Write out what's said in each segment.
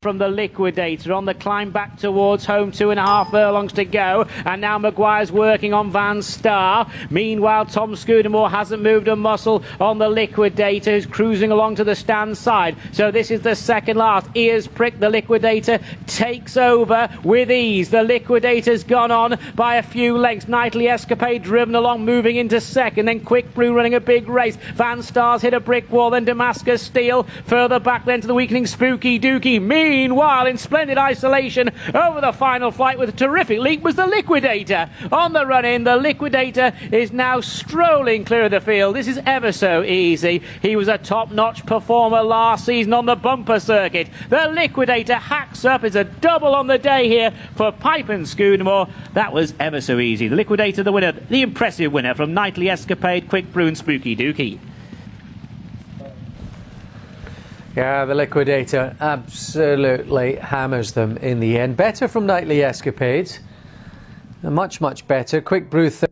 from the Liquidator on the climb back towards home. 2.5 furlongs to go, and now Maguire's working on Van Star. Meanwhile, Tom Scudamore hasn't moved a muscle on the Liquidator, who's cruising along to the stand side. So this is the second last. Ears prick, the Liquidator takes over with ease. The Liquidator's gone on by a few lengths. Nightly Escapade driven along, moving into second. Then Quick Brew running a big race. Van Star's hit a brick wall, then Damascus Steel. Further back then to the weakening Spooky Dookie. Meanwhile, in splendid isolation over the final flight with a terrific leap was the Liquidator. On the run in, the Liquidator is now strolling clear of the field. This is ever so easy. He was a top-notch performer last season on the bumper circuit. The Liquidator hacks up. It's a double on the day here for Pipe and Scudamore. That was ever so easy. The Liquidator, the winner, the impressive winner from Nightly Escapade, Quick Brew and Spooky Dookie. Yeah, the Liquidator absolutely hammers them in the end. Better from Nightly Escapades. Much, much better. Quick Brew third.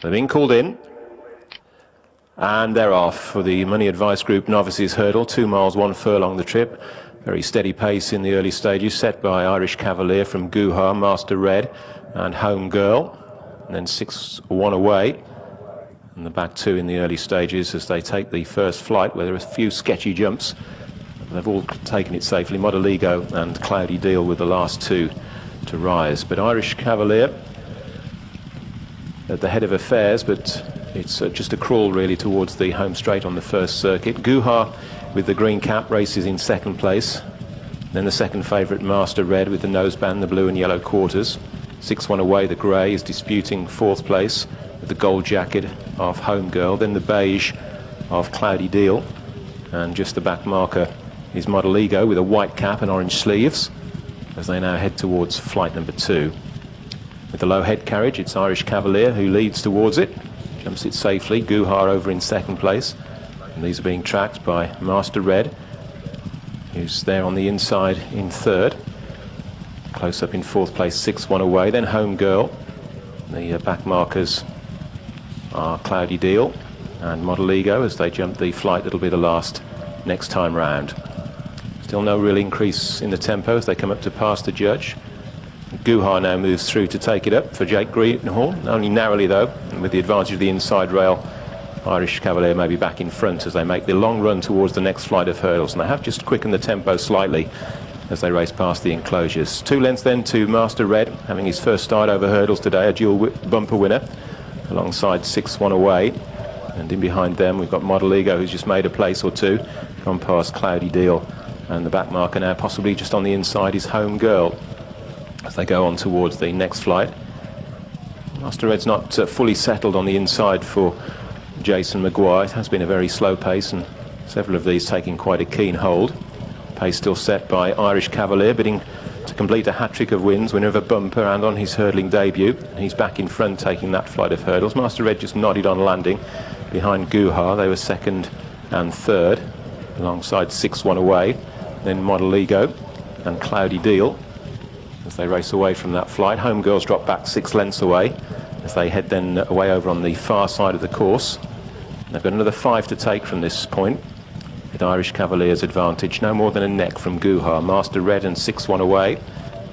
They've been called in, and they're off for the Money Advice Group Novices Hurdle. 2 miles, 1 furlong the trip. Very steady pace in the early stages, set by Irish Cavalier from Guha, Master Red and Home Girl, and then 6-1 away. And the back two in the early stages as they take the first flight, where there are a few sketchy jumps. They've all taken it safely. Modeligo and Cloudy Deal with the last two to rise. But Irish Cavalier at the head of affairs, but it's just a crawl really towards the home straight on the first circuit. Guha with the green cap races in second place. Then the second favourite, Master Red, with the noseband, the blue and yellow quarters. 6-1 away, the grey is disputing fourth place with the gold jacket of Home Girl. Then the beige of Cloudy Deal, and just the back marker is Modeligo with a white cap and orange sleeves as they now head towards flight number 2. With the low head carriage, it's Irish Cavalier who leads towards it, jumps it safely. Guha over in second place, and these are being tracked by Master Red, who's there on the inside in third. Close up in fourth place, 6-1 away. Then Home Girl. The back markers are Cloudy Deal and Modeligo as they jump the flight that'll be the last next time round. Still no real increase in the tempo as they come up to pass the judge. Guha now moves through to take it up for Jake Greenhall, only narrowly though, and with the advantage of the inside rail. Irish Cavalier may be back in front as they make the long run towards the next flight of hurdles, and they have just quickened the tempo slightly as they race past the enclosures. 2 lengths then to Master Red, having his first start over hurdles today, a dual bumper winner alongside 6-1 away, and in behind them we've got Modeligo, who's just made a place or two, gone past Cloudy Deal, and the back marker now possibly just on the inside is Home Girl as they go on towards the next flight. Master Red's not fully settled on the inside for Jason Maguire. It has been a very slow pace, and several of these taking quite a keen hold. Pace still set by Irish Cavalier, bidding to complete a hat-trick of wins, winner of a bumper and on his hurdling debut. He's back in front taking that flight of hurdles. Master Red just nodded on landing behind Guha. They were second and third alongside 6-1 away. Then Modeligo and Cloudy Deal as they race away from that flight. Home Girls drop back 6 lengths away as they head then away over on the far side of the course. They've got another 5 to take from this point, with Irish Cavalier's advantage no more than a neck from Guha. Master Red and 6-1 away,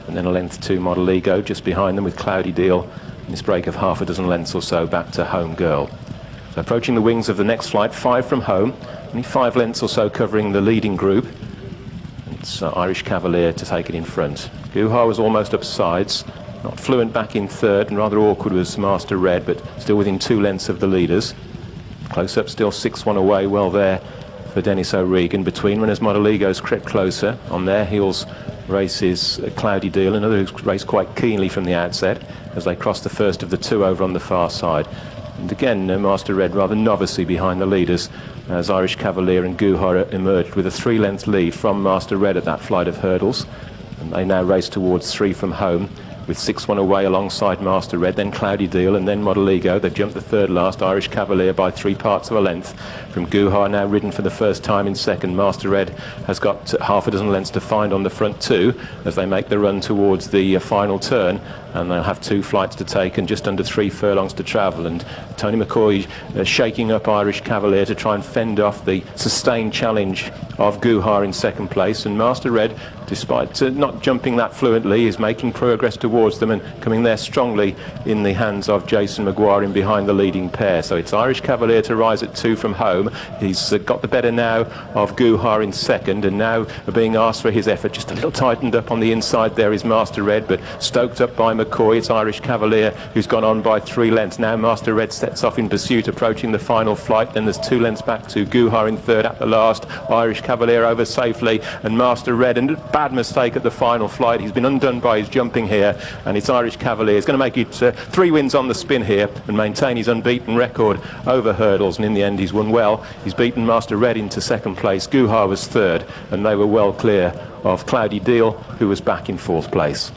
and then a length to Modeligo just behind them with Cloudy Deal in this break of half a dozen lengths or so back to Home Girl. So approaching the wings of the next flight, 5 from home, only 5 lengths or so covering the leading group. It's Irish Cavalier to take it in front. Guha was almost up sides, not fluent back in third, and rather awkward was Master Red, but still within 2 lengths of the leaders. Close up still 6-1 away, well there for Dennis O'Regan. Between runners, Modeligo's crept closer. On their heels races Cloudy Deal, another who's raced quite keenly from the outset as they cross the first of the 2 over on the far side. And again, Master Red rather novicey behind the leaders as Irish Cavalier and Guha emerged with a 3-length lead from Master Red at that flight of hurdles. And they now race towards 3 from home with 6-1 away alongside Master Red, then Cloudy Deal, and then Model Ego. They've jumped the third last, Irish Cavalier, by 3 parts of a length from Guhar, now ridden for the first time in second. Master Red has got half a dozen lengths to find on the front too as they make the run towards the final turn, and they'll have 2 flights to take and just under 3 furlongs to travel. And Tony McCoy shaking up Irish Cavalier to try and fend off the sustained challenge of Guhar in second place, and Master Red, despite not jumping that fluently, is making progress towards them and coming there strongly in the hands of Jason Maguire in behind the leading pair. So it's Irish Cavalier to rise at 2 from home. He's got the better now of Guhar in second, and now being asked for his effort. Just a little tightened up on the inside there is Master Red, but stoked up by McCoy. It's Irish Cavalier who's gone on by 3 lengths. Now Master Red sets off in pursuit, approaching the final flight. Then there's 2 lengths back to Guhar in third at the last. Irish Cavalier over safely, and Master Red, and a bad mistake at the final flight. He's been undone by his jumping here, and it's Irish Cavalier. He's going to make it 3 wins on the spin here and maintain his unbeaten record over hurdles, and in the end he's won well. He's beaten Master Red into second place. Guhar was third, and they were well clear of Cloudy Deal, who was back in 4th place.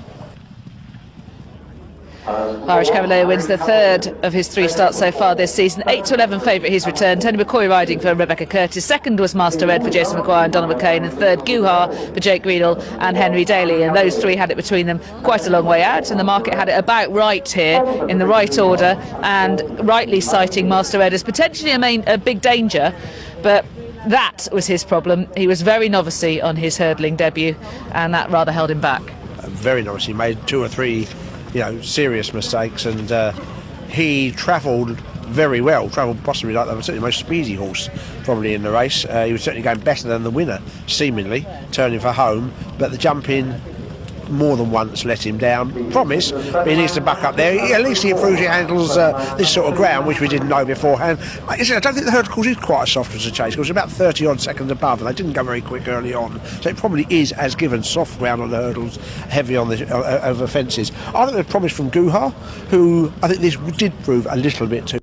Irish Cavalier wins the 3rd of his 3 starts so far this season. 8-11 favourite his return. Tony McCoy riding for Rebecca Curtis. 2nd was Master Red for Jason Maguire and Donald McCain, and 3rd Guhar for Jake Greenall and Henry Daly. And those 3 had it between them quite a long way out, and the market had it about right here in the right order, and rightly citing Master Red as potentially a big danger, but that was his problem. He was very novice-y on his hurdling debut, and that rather held him back. Very novice. He made 2 or 3 serious mistakes, and he travelled very well, travelled possibly like the most speedy horse probably in the race. He was certainly going better than the winner, seemingly, turning for home, but the jump in more than once let him down. Promise, but he needs to buck up there. At least he improves he handles this sort of ground, which we didn't know beforehand. I don't think the hurdle course is quite as soft as the chase. It was about 30 odd seconds above, and they didn't go very quick early on. So it probably is, as given, soft ground on the hurdles, heavy on the over fences. I think the promise from Guhar, who I think this did prove a little bit too.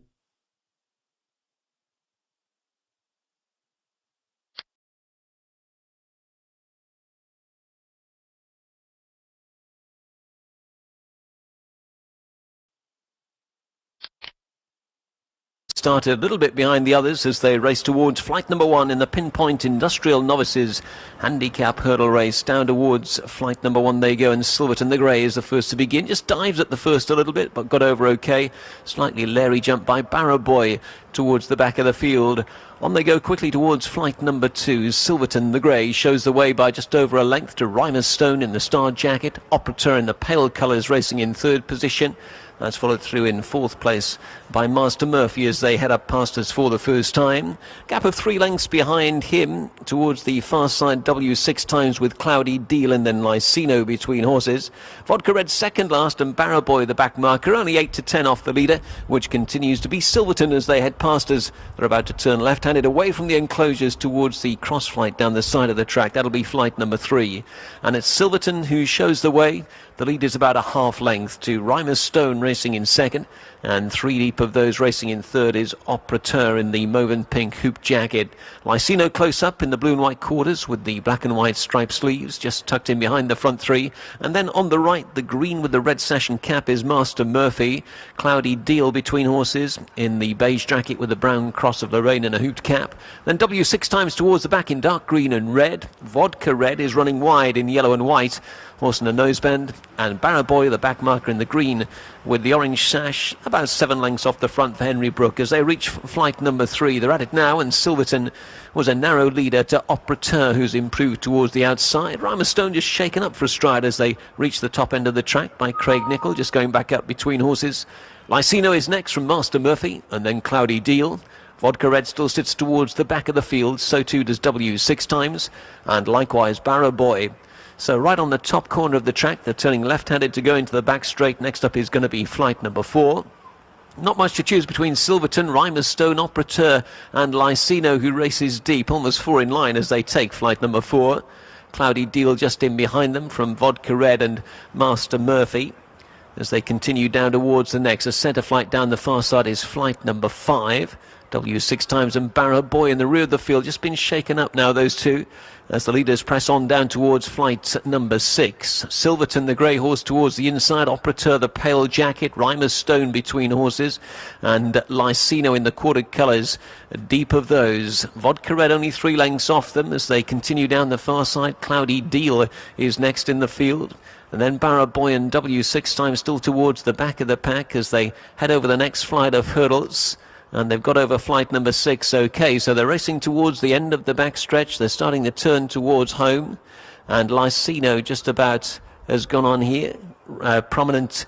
Started a little bit behind the others as they race towards flight number 1 in the Pinpoint Industrial Novices Handicap Hurdle Race. Down towards flight number 1 they go, and Silverton the Grey is the first to begin. Just dives at the first a little bit, but got over okay. Slightly leery jump by Barrow Boy towards the back of the field. On they go quickly towards flight number 2. Silverton the Grey shows the way by just over a length to Rhymer's Stone in the star jacket. Operator in the pale colours racing in 3rd position. That's followed through in 4th place by Master Murphy as they head up past us for the first time. Gap of 3 lengths behind him towards the far side, W6 times with Cloudy Deal and then Lycino between horses. Vodka Red second last, and Barrow Boy the back marker, only 8 to 10 off the leader, which continues to be Silverton as they head past us. They're about to turn left-handed away from the enclosures towards the cross flight down the side of the track. That'll be flight number 3. And it's Silverton who shows the way. The lead is about a half length to Rhymer's Stone racing in 2nd, and 3 deep of those racing in 3rd is Operateur in the mauve and pink hoop jacket. Lycino close up in the blue and white quarters with the black and white striped sleeves, just tucked in behind the front 3. And then on the right, the green with the red sash and cap is Master Murphy. Cloudy Deal between horses in the beige jacket with the brown cross of Lorraine and a hooped cap. Then W6 times towards the back in dark green and red. Vodka Red is running wide in yellow and white. Horse in a noseband, and Barrow Boy the back marker in the green with the orange sash about 7 lengths off the front for Henry Brook as they reach flight number 3. They're at it now, and Silverton was a narrow leader to Operateur, who's improved towards the outside. Rhymer's Stone just shaken up for a stride as they reach the top end of the track by Craig Nicol, just going back up between horses. Lycino is next from Master Murphy, and then Cloudy Deal. Vodka Red still sits towards the back of the field, so too does W6 times, and likewise Barrow Boy. So right on the top corner of the track, they're turning left-handed to go into the back straight. Next up is going to be flight number 4. Not much to choose between Silverton, Rhymer's Stone, Operateur and Lycino, who races deep, almost 4 in line as they take flight number 4. Cloudy Deal just in behind them from Vodka Red and Master Murphy. As they continue down towards the next, a centre flight down the far side is flight number 5. W6 times and Barra Boy in the rear of the field. Just been shaken up now, those two, as the leaders press on down towards flight number 6. Silverton, the grey horse, towards the inside. Operateur, the pale jacket. Rhymer's Stone between horses. And Lycino in the quartered colours, deep of those. Vodka Red only 3 lengths off them as they continue down the far side. Cloudy Deal is next in the field. And then Barra Boy and W6 times still towards the back of the pack as they head over the next flight of hurdles. And they've got over flight number 6 okay, so they're racing towards the end of the back stretch. They're starting to turn towards home, and Lycino just about has gone on here, prominent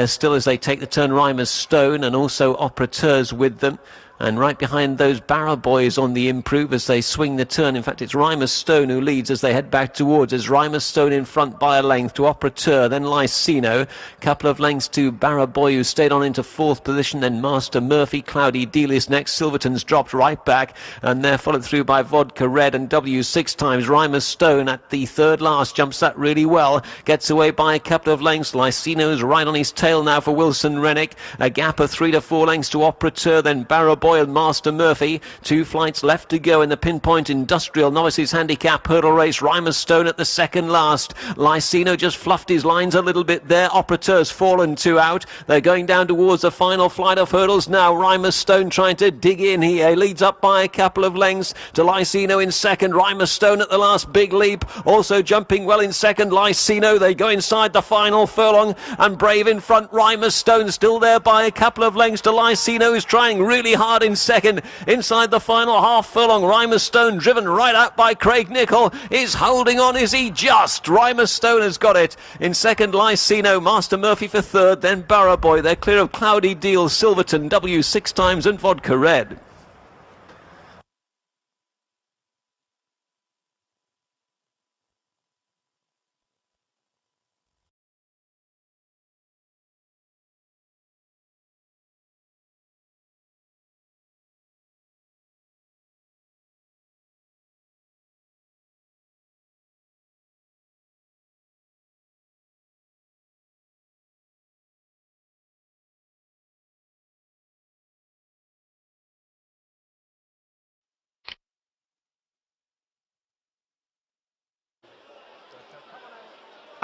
still as they take the turn. Rhymer's Stone and also Operateurs with them, and right behind those Barra Boys on the improve as they swing the turn. In fact, it's Rhymer's Stone who leads as they head back towards. As Rhymer's Stone in front by a length to Operateur, then Lycino, couple of lengths to Barra Boy, who stayed on into 4th position, then Master Murphy. Cloudy Deal is next. Silverton's dropped right back, and they're followed through by Vodka Red and W6 times. Rhymer's Stone at the third last jumps that really well, gets away by a couple of lengths. Lycino's right on his tail now for Wilson Rennick. A gap of 3 to 4 lengths to Operateur, then Barra Boy and Master Murphy. 2 flights left to go in the Pinpoint Industrial Novices Handicap Hurdle Race. Rhymer's Stone at the second last. Lycino just fluffed his lines a little bit there. Operateur's fallen 2 out. They're going down towards the final flight of hurdles now. Rhymer's Stone trying to dig in here. He leads up by a couple of lengths to Lycino in second. Rhymer's Stone at the last big leap, also jumping well in second. Lycino, they go inside the final furlong, and Brave in front. Rhymer's Stone still there by a couple of lengths to Lycino, who's trying really hard in second. Inside the final half furlong, Rhymer's Stone, driven right out by Craig Nicol, is holding on. Is he just? Rhymer's Stone has got it. In second, Lycino. Master Murphy for third, then Barra Boy. They're clear of Cloudy Deal, Silverton, W6 times and Vodka Red.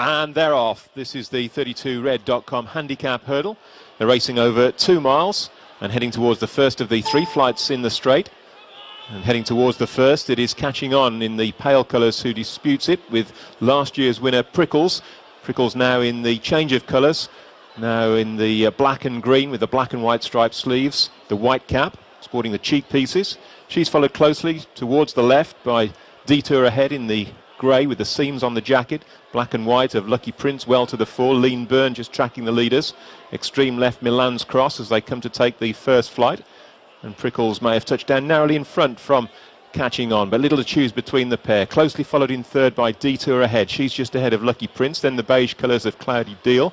And they're off. This is the 32red.com handicap hurdle. They're racing over 2 miles and heading towards the first of the 3 flights in the straight. And heading towards the first, it is Catching On in the pale colours, who disputes it with last year's winner Prickles. Prickles now in the change of colours, now in the black and green with the black and white striped sleeves, the white cap, sporting the cheek pieces. She's followed closely towards the left by Detour Ahead in the grey with the seams on the jacket. Black and white of Lucky Prince well to the fore. Lean Burn just tracking the leaders. Extreme left Milan's Cross as they come to take the first flight. And Prickles may have touched down narrowly in front from Catching On, but little to choose between the pair. Closely followed in third by Detour Ahead. She's just ahead of Lucky Prince. Then the beige colours of Cloudy Deal.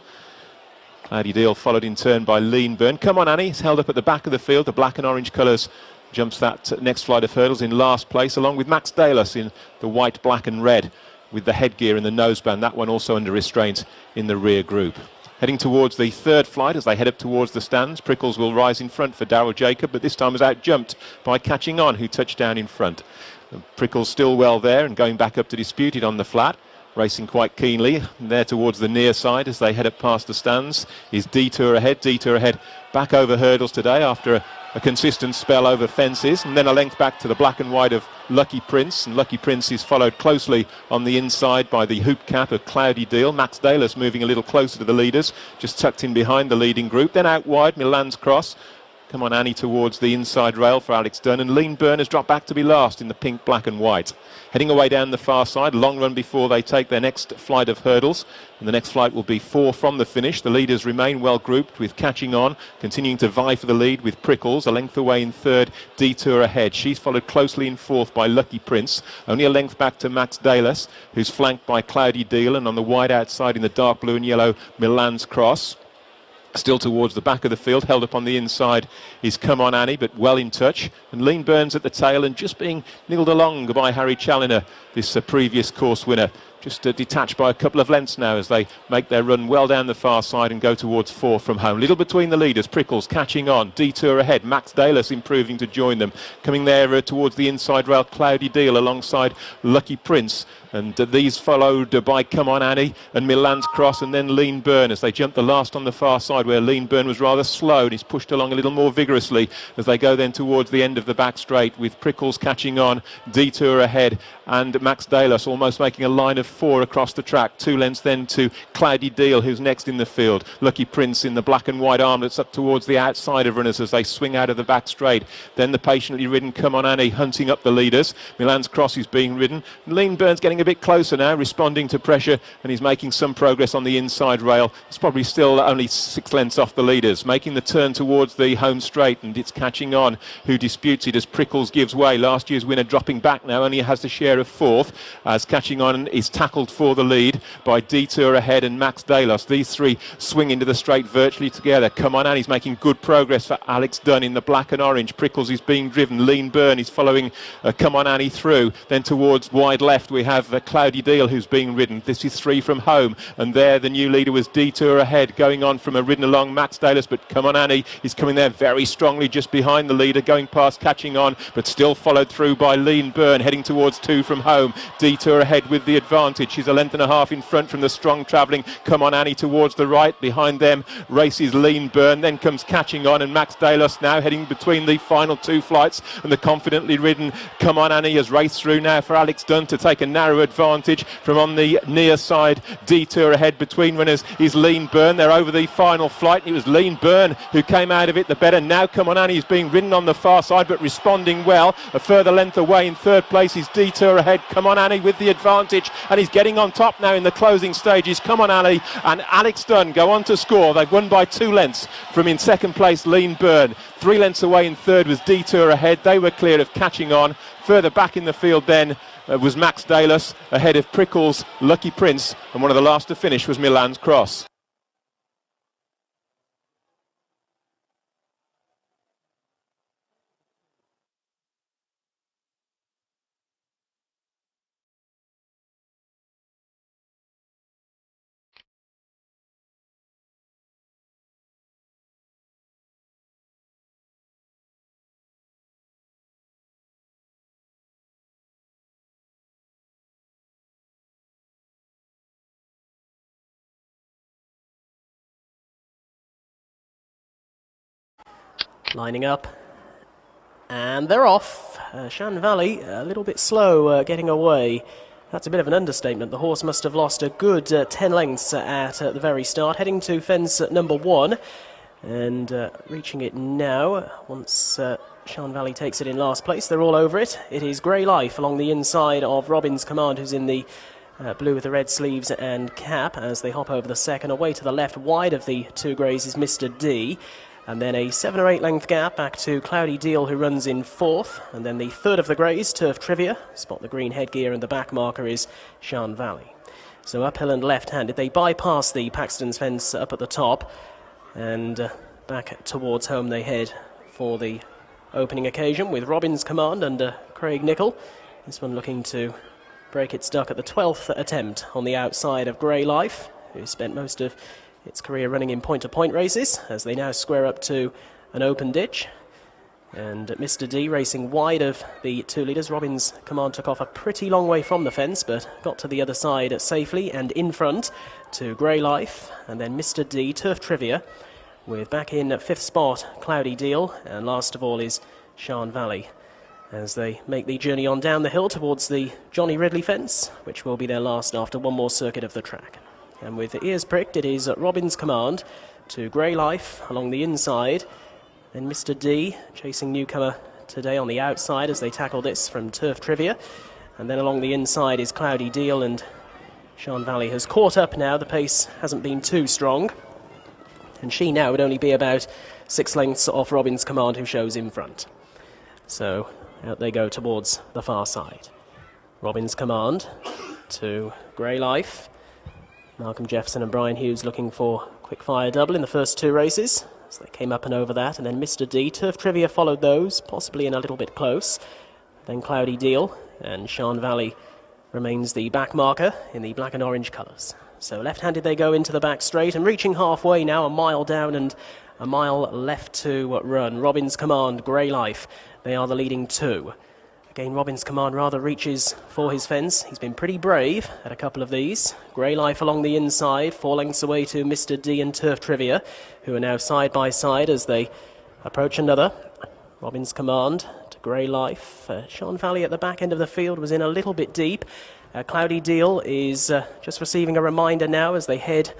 Cloudy Deal followed in turn by Lean Burn. Come On Annie, it's held up at the back of the field. The black and orange colours jumps that next flight of hurdles in last place, along with Max Dallas in the white, black and red with the headgear and the noseband. That one also under restraint in the rear group. Heading towards the third flight as they head up towards the stands. Prickles will rise in front for Darryl Jacob, but this time was out-jumped by Catching On, who touched down in front. Prickles still well there and going back up to dispute it on the flat. Racing quite keenly there towards the near side as they head up past the stands is Detour Ahead. Detour Ahead back over hurdles today after a consistent spell over fences, and then a length back to the black and white of Lucky Prince, and Lucky Prince is followed closely on the inside by the hoop cap of Cloudy Deal. Max Dallas moving a little closer to the leaders, just tucked in behind the leading group. Then out wide, Milan's Cross. Come On Annie towards the inside rail for Alex Dunn, and Lean Burn has dropped back to be last in the pink, black and white. Heading away down the far side, long run before they take their next flight of hurdles, and the next flight will be 4 from the finish. The leaders remain well grouped with Catching On, continuing to vie for the lead with Prickles, a length away in third, Detour Ahead. She's followed closely in fourth by Lucky Prince, only a length back to Max Dallas, who's flanked by Cloudy Deal, and on the wide outside in the dark blue and yellow, Milan's Cross. Still towards the back of the field, held up on the inside is Come On Annie, but well in touch. And Lean Burns at the tail and just being niggled along by Harry Challoner, this previous course winner. just detached by a couple of lengths now as they make their run well down the far side and go towards 4 from home. Little between the leaders, Prickles catching on, Detour ahead, Max Dalis improving to join them. Coming there towards the inside rail, Cloudy Deal alongside Lucky Prince. And these followed by Come On Annie and Milan's Cross, and then Lean Burn as they jump the last on the far side, where Lean Burn was rather slow and he's pushed along a little more vigorously as they go then towards the end of the back straight, with Prickles catching on, Detour ahead, and Max Dalos almost making a line of 4 across the track. 2 lengths then to Cloudy Deal, who's next in the field. Lucky Prince in the black and white armlets up towards the outside of runners as they swing out of the back straight. Then the patiently ridden Come On Annie hunting up the leaders. Milan's Cross is being ridden. Lean Burn's getting a bit closer now, responding to pressure, and he's making some progress on the inside rail. It's probably still only 6 lengths off the leaders, making the turn towards the home straight, and it's catching on. Who disputes it as Prickles gives way. Last year's winner dropping back now, only has the share of 4th, as catching on is tackled for the lead by Detour ahead and Max Dalos. These 3 swing into the straight virtually together. Come On Annie's making good progress for Alex Dunn in the black and orange. Prickles is being driven. Lean Burn is following Come On Annie through. Then towards wide left we have Cloudy Deal who's being ridden. This is 3 from home, and there the new leader was Detour ahead, going on from a ridden along Max Dalis, but Come On Annie is coming there very strongly just behind the leader, going past, catching on, but still followed through by Lean Burn, heading towards 2 from home. Detour ahead with the advantage. She's a length and a half in front from the strong travelling Come On Annie towards the right. Behind them races Lean Burn, then comes catching on, and Max Dalos now heading between the final 2 flights, and the confidently ridden Come On Annie has raced through now for Alex Dunn to take a narrow advantage. From on the near side, Detour ahead. Between runners is Lean Burn. They're over the final flight. It was Lean Burn who came out of it the better. Now Come On Annie is being ridden on the far side, but responding well. A further length away in 3rd place is Detour ahead. Come On Annie with the advantage, and he's getting on top now in the closing stages. Come On Annie and Alex Dunn go on to score. They've won by 2 lengths from in 2nd place Lean Burn. 3 lengths away in 3rd was Detour ahead. They were clear of catching on. Further back in the field then was Max Dalis ahead of Prickles, Lucky Prince, and one of the last to finish was Milan's Cross. Lining up, and they're off. Shan Valley a little bit slow getting away. That's a bit of an understatement. The horse must have lost a good 10 lengths at the very start, heading to fence number 1 and reaching it now. Once Shan Valley takes it in last place, they're all over it. It is Grey Life along the inside of Robin's Command, who's in the blue with the red sleeves and cap, as they hop over the second. Away to the left, wide of the 2 greys, is Mr. D. And then a 7 or 8 length gap back to Cloudy Deal, who runs in 4th. And then the 3rd of the greys, Turf Trivia. Spot the green headgear, and the back marker is Shan Valley. So uphill and left-handed. They bypass the Paxton's fence up at the top, and back towards home they head for the opening occasion with Robin's Command under Craig Nicol. This one looking to break its duck at the 12th attempt on the outside of Grey Life, who spent most of its career running in point-to-point races, as they now square up to an open ditch. And Mr. D racing wide of the 2 leaders. Robin's Command took off a pretty long way from the fence, but got to the other side safely, and in front to Grey Life. And then Mr. D, Turf Trivia, with back in 5th spot Cloudy Deal, and last of all is Shan Valley, as they make the journey on down the hill towards the Johnny Ridley fence, which will be their last after one more circuit of the track. And with the ears pricked, it is Robin's Command to Grey Life along the inside. Then Mr. D chasing newcomer today on the outside as they tackle this from Turf Trivia. And then along the inside is Cloudy Deal, and Shan Valley has caught up now. The pace hasn't been too strong, and she now would only be about 6 lengths off Robin's Command, who shows in front. So out they go towards the far side. Robin's Command to Grey Life. Malcolm Jefferson and Brian Hughes looking for quick fire double in the first 2 races, so they came up and over that. And then Mr. D, Turf Trivia followed those, possibly in a little bit close. Then Cloudy Deal, and Shan Valley remains the back marker in the black and orange colours. So left-handed they go into the back straight and reaching halfway now, a mile down and a mile left to run. Robin's Command, Grey Life, they are the leading two. Again, Robin's Command rather reaches for his fence. He's been pretty brave at a couple of these. Grey Life along the inside, 4 lengths away to Mr. D and Turf Trivia, who are now side by side as they approach another. Robin's Command to Grey Life. Sean Valley at the back end of the field was in a little bit deep. Cloudy Deal is just receiving a reminder now as they head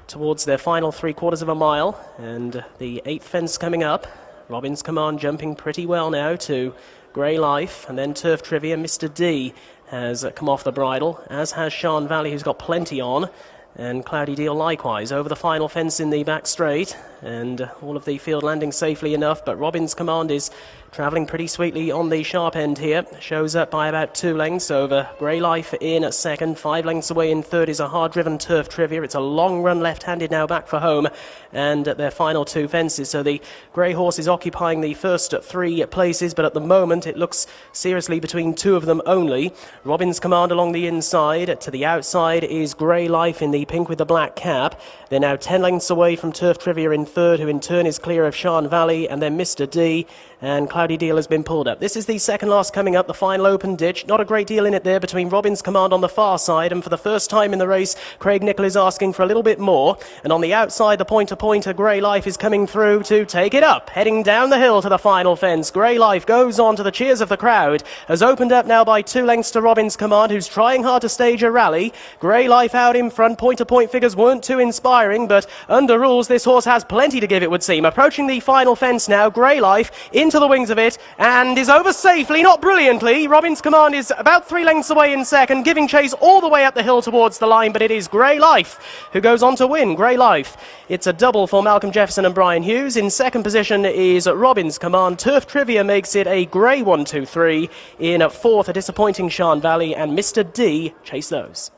towards their final 3/4 of a mile. And the 8th fence coming up. Robin's Command jumping pretty well now to Grey Life, and then Turf Trivia. Mr. D has come off the bridle, as has Sean Valley, who's got plenty on, and Cloudy Deal likewise over the final fence in the back straight, and all of the field landing safely enough, but Robin's Command is travelling pretty sweetly on the sharp end here. Shows up by about 2 lengths over Grey Life in at second. 5 lengths away in third is a hard-driven Turf Trivia. It's a long run left-handed now back for home, and at their final 2 fences. So the Grey Horse is occupying the first 3 places, but at the moment it looks seriously between 2 of them only. Robin's Command along the inside. To the outside is Grey Life in the pink with the black cap. They're now 10 lengths away from Turf Trivia in third, who in turn is clear of Sean Valley, and then Mr. D, and Cloudy Deal has been pulled up. This is the second last coming up, the final open ditch. Not a great deal in it there between Robin's Command on the far side, and for the first time in the race, Craig Nicol is asking for a little bit more. And on the outside, the pointer-pointer, Grey Life, is coming through to take it up. Heading down the hill to the final fence. Grey Life goes on to the cheers of the crowd. Has opened up now by 2 lengths to Robin's Command, who's trying hard to stage a rally. Grey Life out in front. Point-to-point figures weren't too inspiring, but under rules, this horse has plenty to give, it would seem. Approaching the final fence now, Grey Life into the wings of it, and is over safely, not brilliantly. Robin's Command is about 3 lengths away in second, giving chase all the way up the hill towards the line, but it is Grey Life who goes on to win. Grey Life. It's a double for Malcolm Jefferson and Brian Hughes. In second position is Robin's Command. Turf Trivia makes it a grey 1, 2, 3. In fourth, a disappointing Sean Valley, and Mr. D chase those.